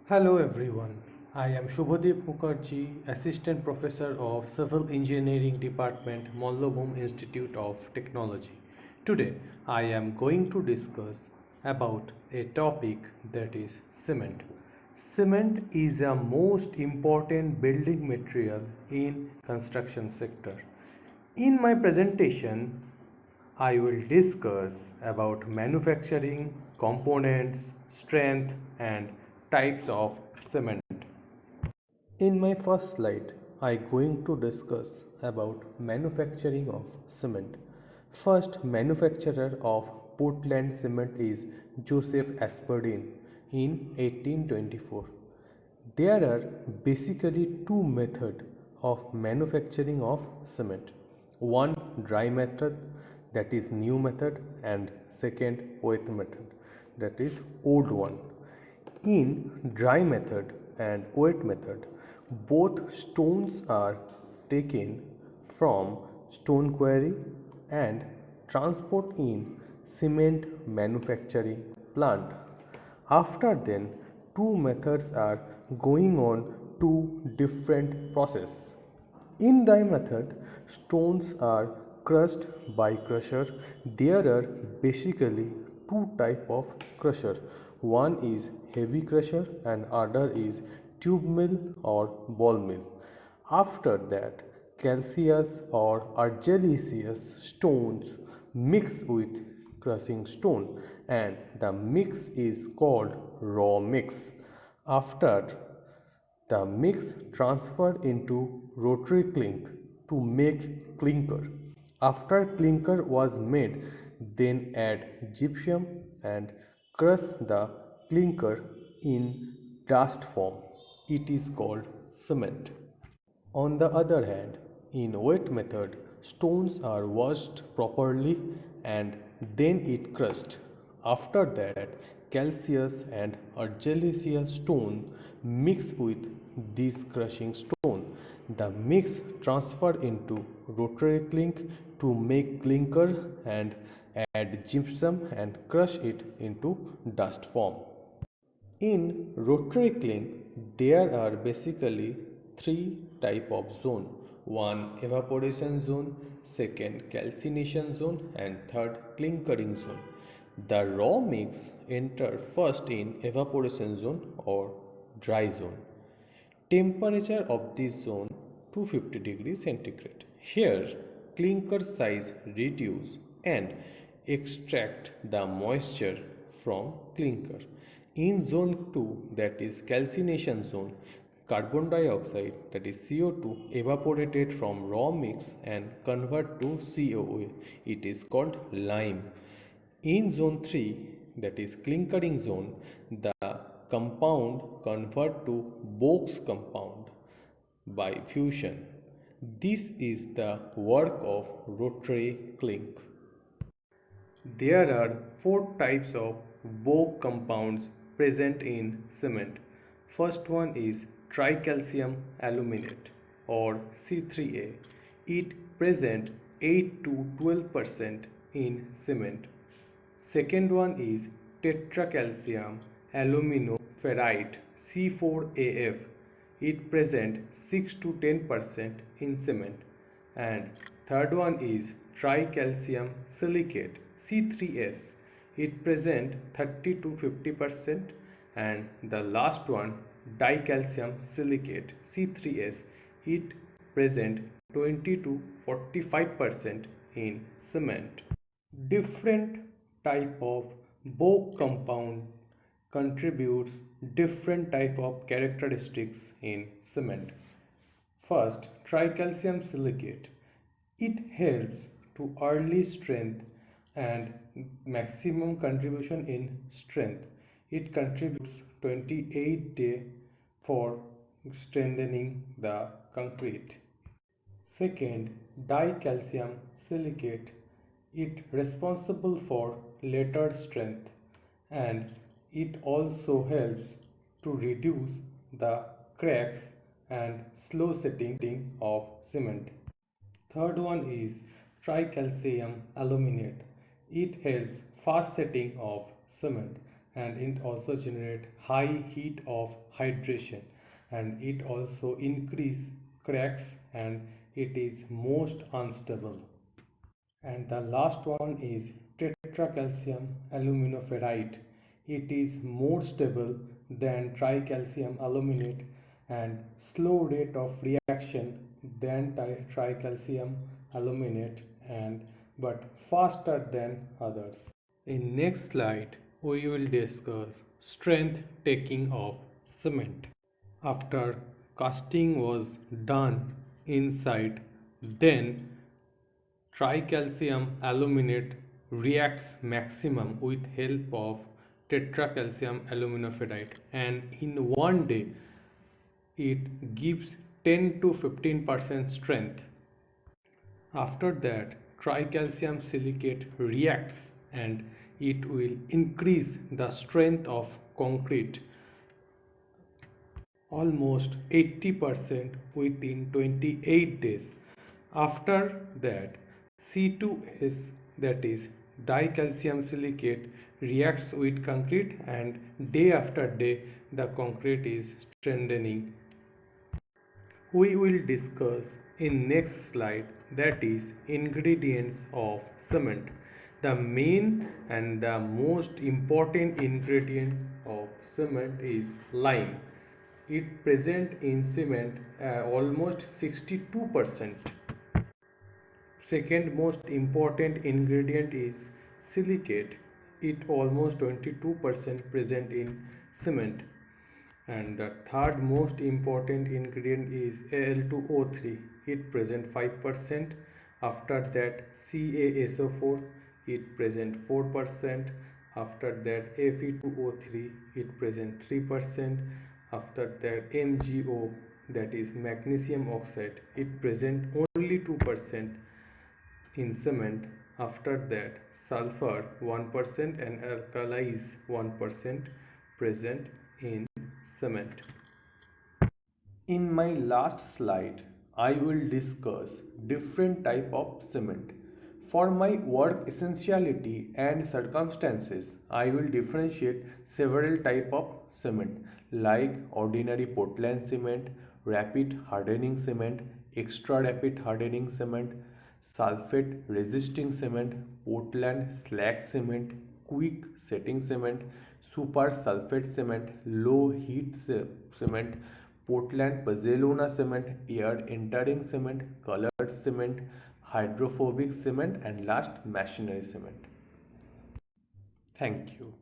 Hello everyone. I am Shubhadeep Mukherjee, Assistant Professor of Civil Engineering Department, Mollabhum Institute of Technology. Today I am going to discuss about a topic that is cement. Cement is a most important building material in construction sector. In my presentation, I will discuss about manufacturing, components, strength and types of cement. In my first slide, I going to discuss about manufacturing of cement. First manufacturer of Portland cement is Joseph Asperdin in 1824. There are basically two methods of manufacturing of cement. One dry method, that is new method, and second wet method, that is old one. In dry method and wet method, both stones are taken from stone quarry and transport in cement manufacturing plant. After then, two methods are going on two different process. In dye method, stones are crushed by crusher. There are basically two type of crusher. One is heavy crusher and other is tube mill or ball mill. After that, calcareous or argillaceous stones mix with crushing stone and the mix is called raw mix. After the mix transferred into rotary clink to make clinker. After clinker was made, then add gypsum and crush the clinker in dust form. It is called cement. On the other hand, in wet method, stones are washed properly and then it crushed. After that, calcareous and argillaceous stone mix with this crushing stone. The mix transferred into rotary clink to make clinker and add gypsum and crush it into dust form. In rotary clink, there are basically three type of zone. One evaporation zone, second calcination zone and third clinkering zone. The raw mix enter first in evaporation zone or dry zone. Temperature of this zone 250 degrees centigrade. Here clinker size reduce and extract the moisture from clinker. In zone 2, that is calcination zone, carbon dioxide, that is CO2, evaporated from raw mix and convert to COA. It is called lime. In zone 3, that is clinkering zone, the compound convert to Bogues compound by fusion. This is the work of rotary clink. There are four types of Bogue compounds present in cement. First one is tricalcium aluminate or C3A. It present 8 to 12% in cement. Second one is tetracalcium aluminoferrite C4AF. It present 6 to 10% in cement. And third one is tricalcium silicate C3S. It present 30 to 50%. And the last one dicalcium silicate C3S. It present 20 to 45% in cement. Different type of Bogue compound contributes different type of characteristics in cement. First, tricalcium silicate. It helps to early strength and maximum contribution in strength. It contributes 28 day for strengthening the concrete. Second, dicalcium silicate. It responsible for later strength and it also helps to reduce the cracks and slow setting of cement. Third one is tricalcium aluminate. It helps fast setting of cement and it also generate high heat of hydration, and it also increase cracks, and it is most unstable. And the last one is tetracalcium aluminoferrite. It is more stable than tricalcium aluminate and slow rate of reaction than tricalcium aluminate, and but faster than others. In next slide, we will discuss strength taking of cement. After casting was done inside, then tricalcium aluminate reacts maximum with help of tetracalcium aluminoferrite, and in one day it gives 10 to 15% strength. After that, tricalcium silicate reacts and it will increase the strength of concrete almost 80% within 28 days. After that, C2S, that is dicalcium silicate, reacts with concrete, and day after day the concrete is strengthening. We will discuss in next slide, that is ingredients of cement. The main and the most important ingredient of cement is lime. It present in cement almost 62%. Second most important ingredient is silicate. It almost 22% present in cement. And the third most important ingredient is Al2O3. It present 5%. After that CaSO4, it present 4%. After that Fe2O3, it present 3%. After that MgO, that is magnesium oxide, it present only 2% in cement. After that sulfur 1% and alkalis 1% present in cement. In my last slide, I will discuss different type of cement. For my work essentiality and circumstances, I will differentiate several type of cement like ordinary Portland cement, rapid hardening cement, extra rapid hardening cement, sulfate resisting cement, Portland slag cement, quick setting cement, super sulfate cement, low heat cement, Portland pozzolana cement, air entering cement, colored cement, hydrophobic cement, and last machinery cement. Thank you.